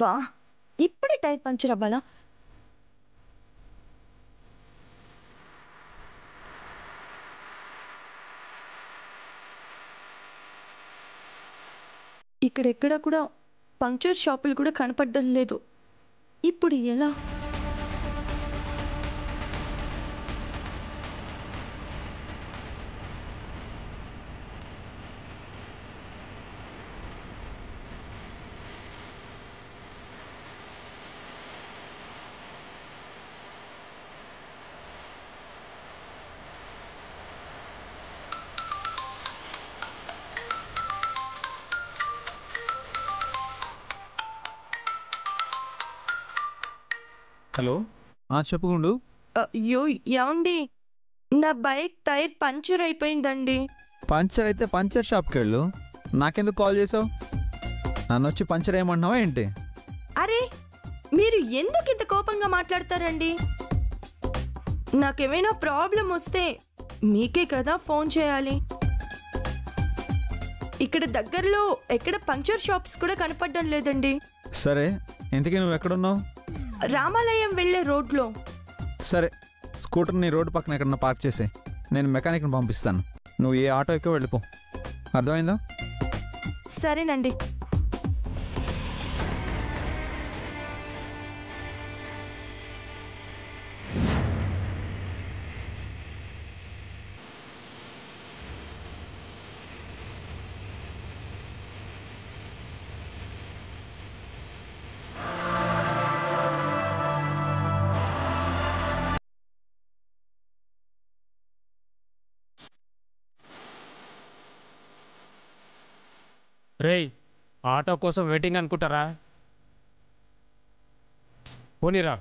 అబ్బా, ఇప్పుడే tyre puncture అవ్వాలా? ఇక్కడెక్కడ కూడా పంక్చర్ షాపులు కూడా కనపడడం లేదు. ఇప్పుడు ఎలా? హలో, చెప్పుకుండు. అయ్యో ఏమండి, నా బైక్ టైర్ పంచర్ అయిపోయిందండి. పంచర్ అయితే పంచర్ షాప్కి వెళ్ళు. నాకెందుకు కాల్ చేసావు? నన్ను వచ్చి పంచర్ ఏమంటున్నావా ఏంటి? అరే, మీరు ఎందుకు ఇంత కోపంగా మాట్లాడతారండి? నాకేమైనా ప్రాబ్లం వస్తే మీకే కదా ఫోన్ చేయాలి. ఇక్కడ దగ్గరలో ఎక్కడ పంక్చర్ షాప్స్ కూడా కనపడడం లేదండి. సరే, ఇంతకీ నువ్వు ఎక్కడున్నావు? రామాలయం వెళ్ళే రోడ్లో. సరే, స్కూటర్ని రోడ్డు పక్కన ఎక్కడన్నా పార్క్ చేసి నేను మెకానిక్ని పంపిస్తాను. నువ్వు ఏ ఆటో ఎక్కో వెళ్ళిపో. అర్థమైందా? సరేనండి. రేయ్, ఆటో కోసం వెయిటింగ్ అనుకుంటారా? పోనీరా.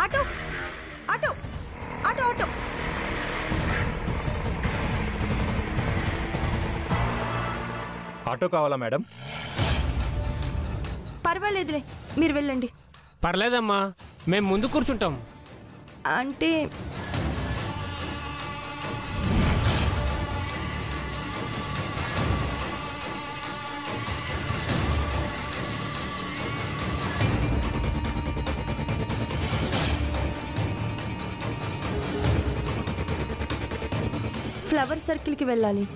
Auto auto auto auto auto కావాలా మేడం? పర్వాలేదులే, మీరు వెళ్ళండి. పర్లేదమ్మా, మేము ముందు కూర్చుంటాం. అంటే ఫ్లవర్ సర్కిల్కి వెళ్ళాలి.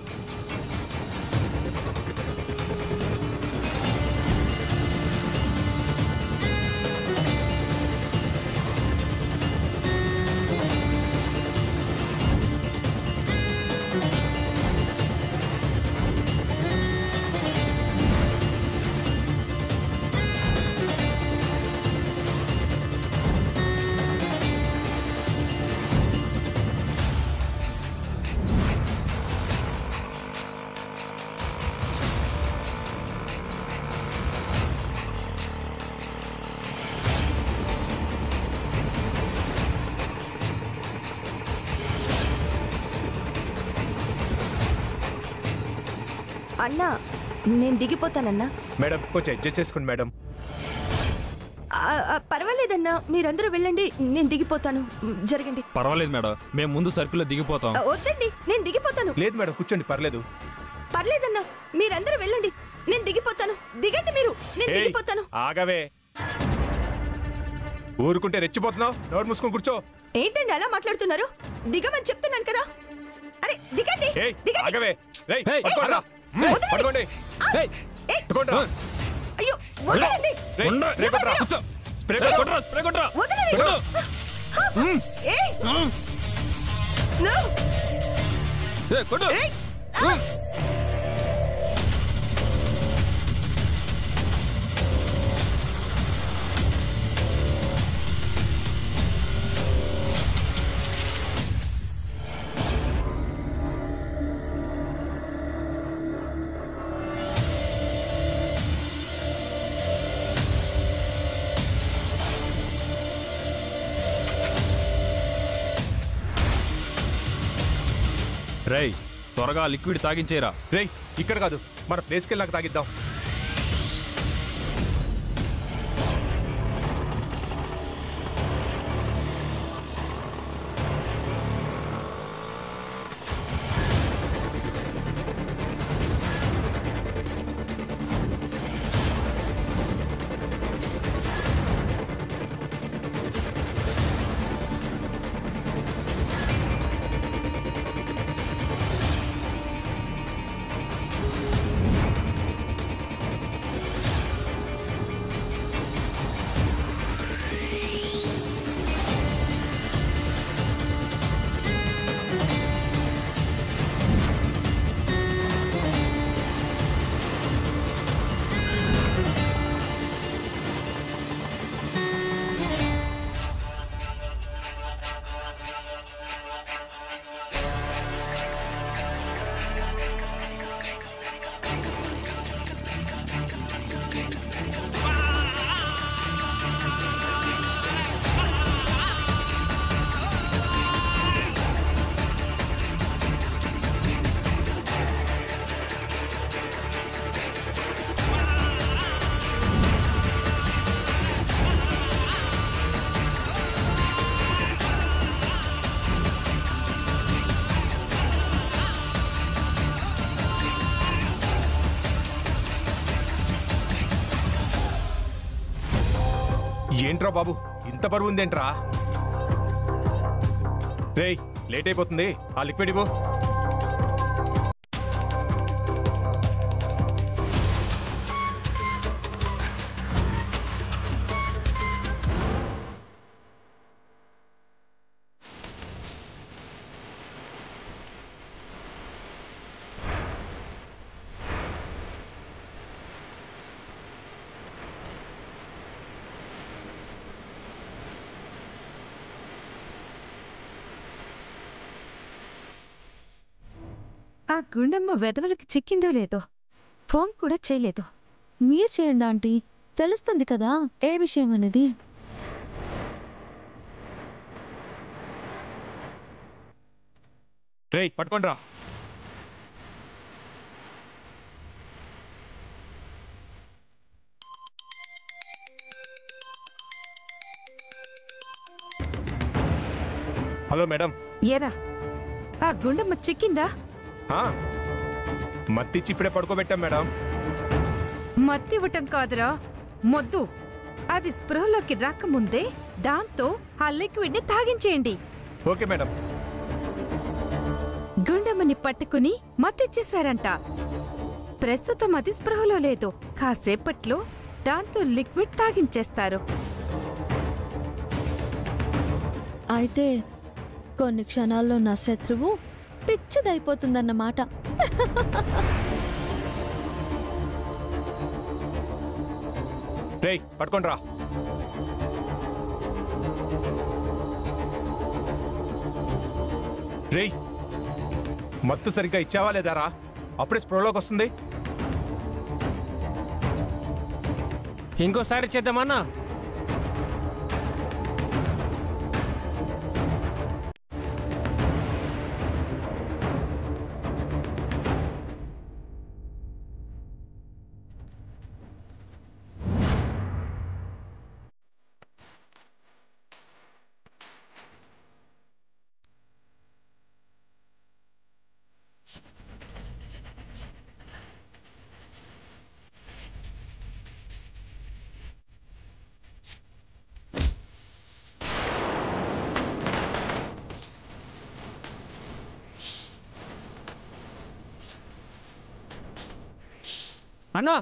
అన్నా, నేను దిగిపోతానన్నా. మేడం కొంచెం అడ్జస్ట్ చేసుకోండి మేడం. పర్వాలేదన్నా, మీరందరూ వెళ్ళండి, నేను దిగిపోతాను. జరగండి. పర్వాలేదు మేడం, మేము ముందు సర్కిల్లో దిగిపోతాం. వద్దండి, నేను దిగిపోతాను. లేదు మేడం, కూర్చోండి, పర్లేదు. పర్లేదన్నా, మీరందరూ వెళ్ళండి, నేను దిగిపోతాను. దిగండి మీరు, నేను దిగిపోతాను. ఆగవే, ఊరుకుంటే రెచ్చిపోతున్నావు. నోరు మూసుకొని కూర్చో. ఏంటండి అలా మాట్లాడుతున్నారు? దిగమని చెప్తున్నాను కదా. అరే దిగండి, ఆగవే. పట్టుకోండి. అయ్యో వదలండి. స్ప్రే కొట్రా. రేయ్, త్వరగా లిక్విడ్ తాగించేరా. రేయ్, ఇక్కడ కాదు, మన ప్లేస్కి వెళ్ళాక తాగిద్దాం. ఏంట్రా బాబు ఇంత బరువు ఉందేంట్రా? రేయ్ లేట్ అయిపోతుంది, ఆ లిక్విడ్ ఇవ్వు. ఆ గుండమ్మ వెధవలకి చిక్కిందో లేదో ఫోన్ కూడా చేయలేదు. మీరు చేయండి ఆంటీ, తెలుస్తుంది కదా ఏ విషయం అనేది. రేయ్ పట్టుకోండిరా. Hello madam. ఏరా ఆ గుండమ్మ చిక్కిందా? మత్తిచ్చి ఇప్పుడే పడుకోబెట్టాం మేడం. మత్తి ఇవ్వటం కాదురా, మొద్దు. అది స్పృహలోకి రాకముందే దాంతో ఆ లిక్విడ్ ని తాగించేయండి. Okay madam. గుండమ్మని పట్టుకుని మత్తిచ్చేశారంట. ప్రస్తుతం అది స్పృహలో లేదు. కాసేపట్లో దాంతో లిక్విడ్ తాగించేస్తారు. అయితే కొన్ని క్షణాల్లో నా శత్రువు పిచ్చిదైపోతుందన్నమాట. రేయ్ పట్టుకోండిరా. రేయ్ మత్తు సరిగ్గా ఇచ్చావా లేదారా? అప్పుడే స్ప్రోలోకి వస్తుంది. ఇంకోసారి చేద్దామన్నా. అన్నా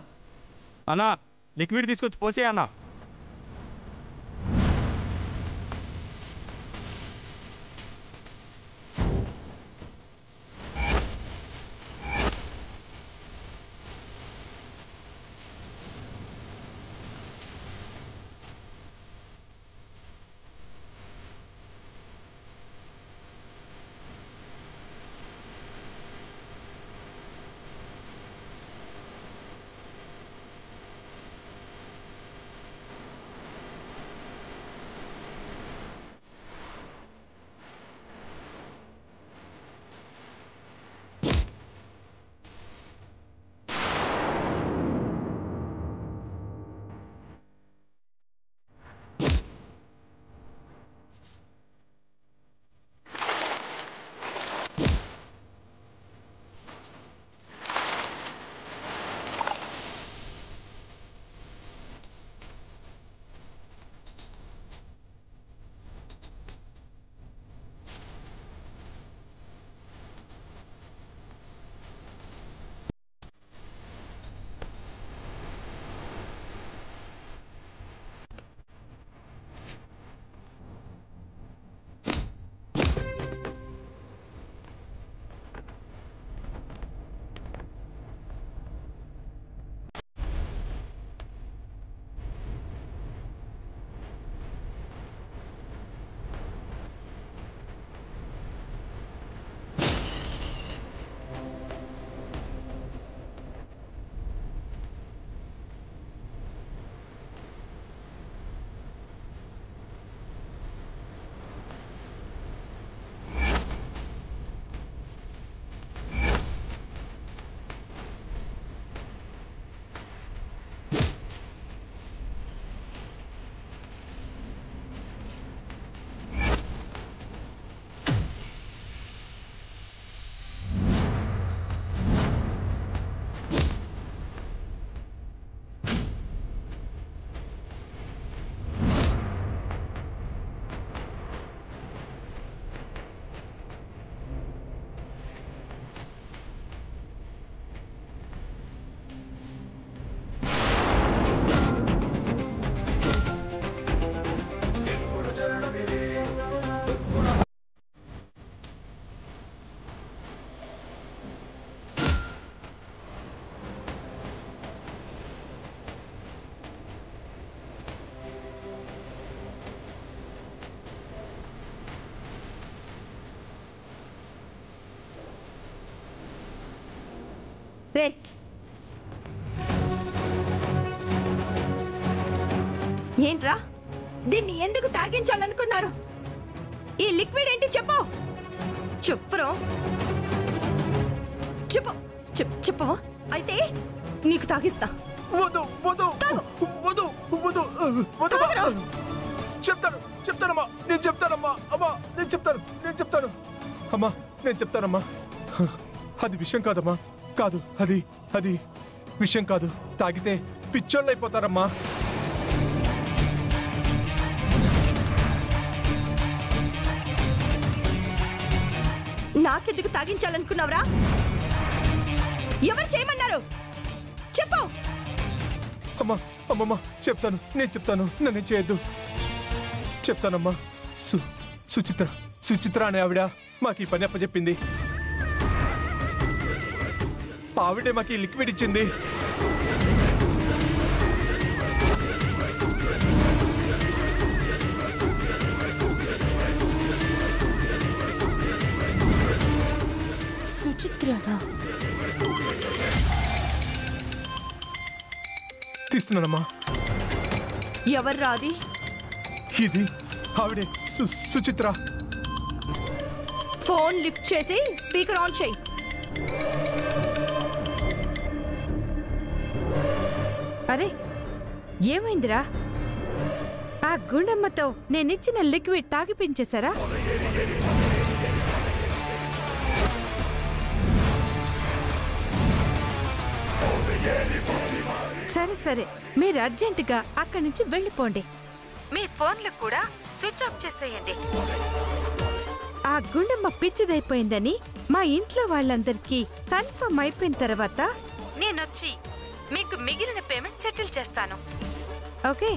అన్నా లిక్విడ్ తీసుకొచ్చి పోసే అన్నా. ఏంట్రా దీన్ని ఎందుకు తాగించాలనుకున్నారు? ఈ లిక్విడ్ ఏంటి చెప్పు. చెప్పురా, చెప్పు చెప్పు. అయితే నీకు తాగిస్తా. వద్దు వద్దు వద్దు వద్దు వద్దు. చెప్తానమ్మా, నేను చెప్తానమ్మా. అమ్మా నేను చెప్తాను అమ్మా, నేను చెప్తానమ్మా. అది విషయం కాదమ్మా, కాదు, అది విషయం కాదు. తాగితే పిచ్చోళ్ళు అయిపోతారమ్మా. నాకెందుకు తాగించాలనుకున్నావురా? ఎవరు చేయమన్నారు చెప్పు. అమ్మమ్మ నేను చెప్తాను, నన్ను చేయొద్దు. చెప్తానమ్మా. సుచిత్ర అనే ఆవిడ మాకు ఈ పని అప్పచెప్పింది. ఆవిడే మాకు ఈ లిక్విడ్ ఇచ్చింది. సుచిత్రనా? తీస్తున్నానమ్మా. ఎవర్రా అది? ఇది ఆవిడే, సుచిత్ర. ఫోన్ లిఫ్ట్ చేసి స్పీకర్ ఆన్ చేయి. అరే ఏమైందిరా? ఆ గుండమ్మతో నేనిచ్చిన లిక్విడ్ తాగిపించేశారా? సరే మీరు అర్జెంటుగా అక్కడి నుంచి వెళ్ళిపోండి. మీ ఫోన్లు కూడా స్విచ్ ఆఫ్ చేసేయండి. ఆ గుండమ్మ పిచ్చిదైపోయిందని మా ఇంట్లో వాళ్ళందరికీ కన్ఫర్మ్ అయిపోయిన తర్వాత నేనొచ్చి మీకు మిగిలిన పేమెంట్ సెటిల్ చేస్తాను. ఓకే?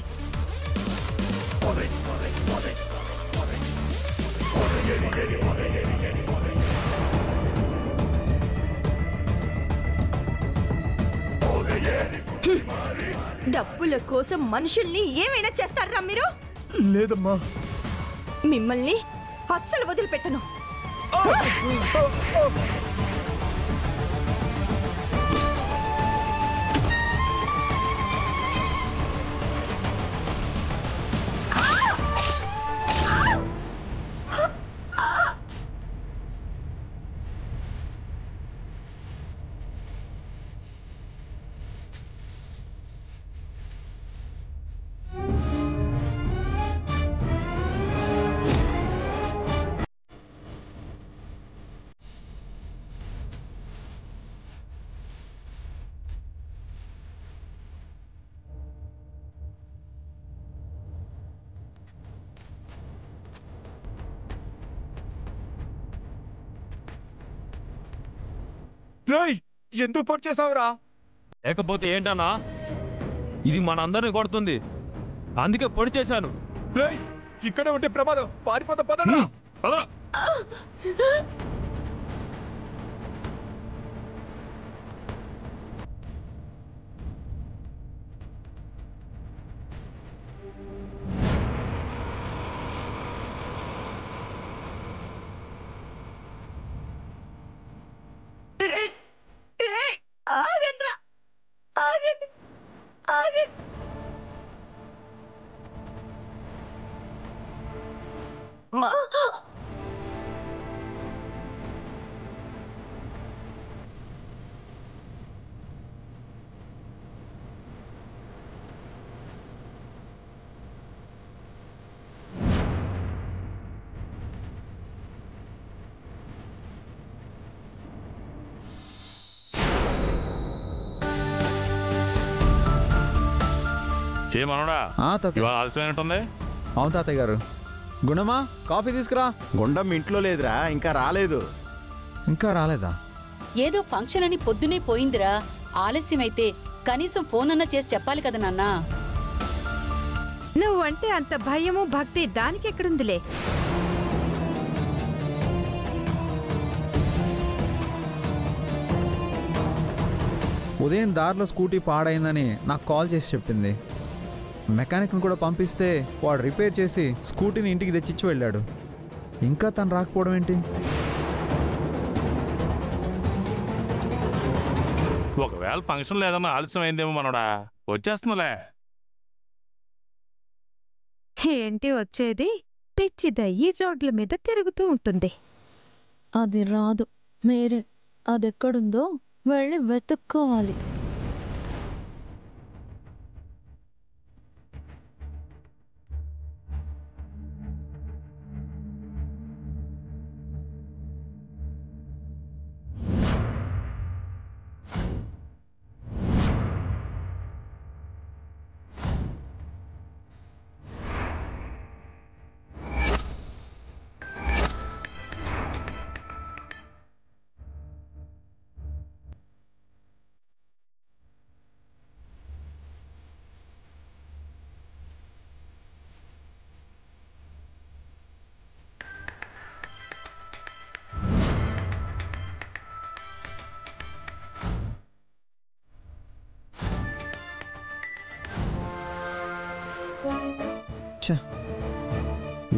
డబ్బుల కోసం మనుషుల్ని ఏమైనా చేస్తారా మీరు? లేదమ్మా, మిమ్మల్ని అస్సలు వదిలిపెట్టను. ఎందుకు పొడి చేసావురా? లేకపోతే ఏంటన్నా, ఇది మనందరిని కొడుతుంది, అందుకే పొడి చేశాను. ఇక్కడే ఉంటే ప్రమాదం, పారిపోతా పదరా. ఏమనడా ఇవాళ ఆలస్యమైనట్టుంది. అవును తాతయ్య గారు. గుణమా, కాఫీ తీసుకురా. గుండం ఇంట్లో లేదురా, ఇంకా రాలేదు. ఇంకా రాలేదా? ఏదో ఫంక్షన్ అని పొద్దునే పోయిందిరా. ఆలస్యమైతే కనీసం ఫోన్ అన్నా చేసి చెప్పాలి కదా నాన్న. నువ్వంటే అంత భయము భక్తి దానికెక్కడుందిలే. ఉదయం దారిలో స్కూటీ పాడైందని నాకు కాల్ చేసి చెప్పింది. మెకానిక్ని కూడా పంపిస్తే వాడు రిపేర్ చేసి స్కూటీని ఇంటికి తెచ్చిచ్చి వెళ్ళాడు. ఇంకా తను రాకపోవడం ఏంటి? ఒకవేళ ఫంక్షన్ లేదన్నా ఆలస్యం అయిందేమో మనోడా, వచ్చేస్తుందిలే. ఏంటి వచ్చేది? పిచ్చిదయ్యి రోడ్ల మీద తిరుగుతూ ఉంటుంది. అది రాదు, మీరే అదెక్కడుందో వెళ్ళి వెతుక్కోవాలి.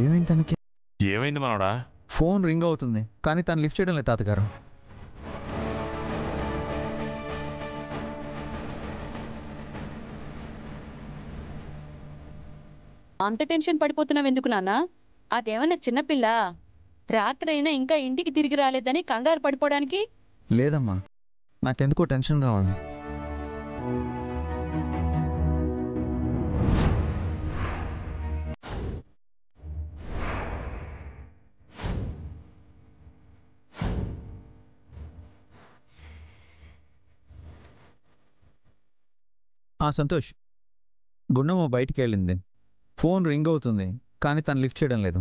ఏమైంది తనకి? ఏమైంది మనోడా? ఫోన్ రింగ్ అవుతుంది కానీ తను లిఫ్ట్ చేయడం లేదు తాతగారు. అంత టెన్షన్ పడిపోతున్నావు ఎందుకు నాన్నా? అదేమన్నా చిన్నపిల్ల? రాత్రి అయినా ఇంకా ఇంటికి తిరిగి రాలేదని కంగారు పడిపోవడానికి? లేదమ్మా, నాకెందుకో టెన్షన్గా ఉంది. సంతోష్, గుండమ్మ బయటికి వెళ్ళింది. ఫోన్ రింగ్ అవుతుంది కానీ తను లిఫ్ట్ చేయడం లేదు.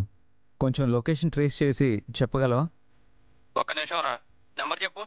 కొంచెం లొకేషన్ ట్రేస్ చేసి చెప్పగలవా? ఒక్క నిమిషం రా, నెంబర్ చెప్పు.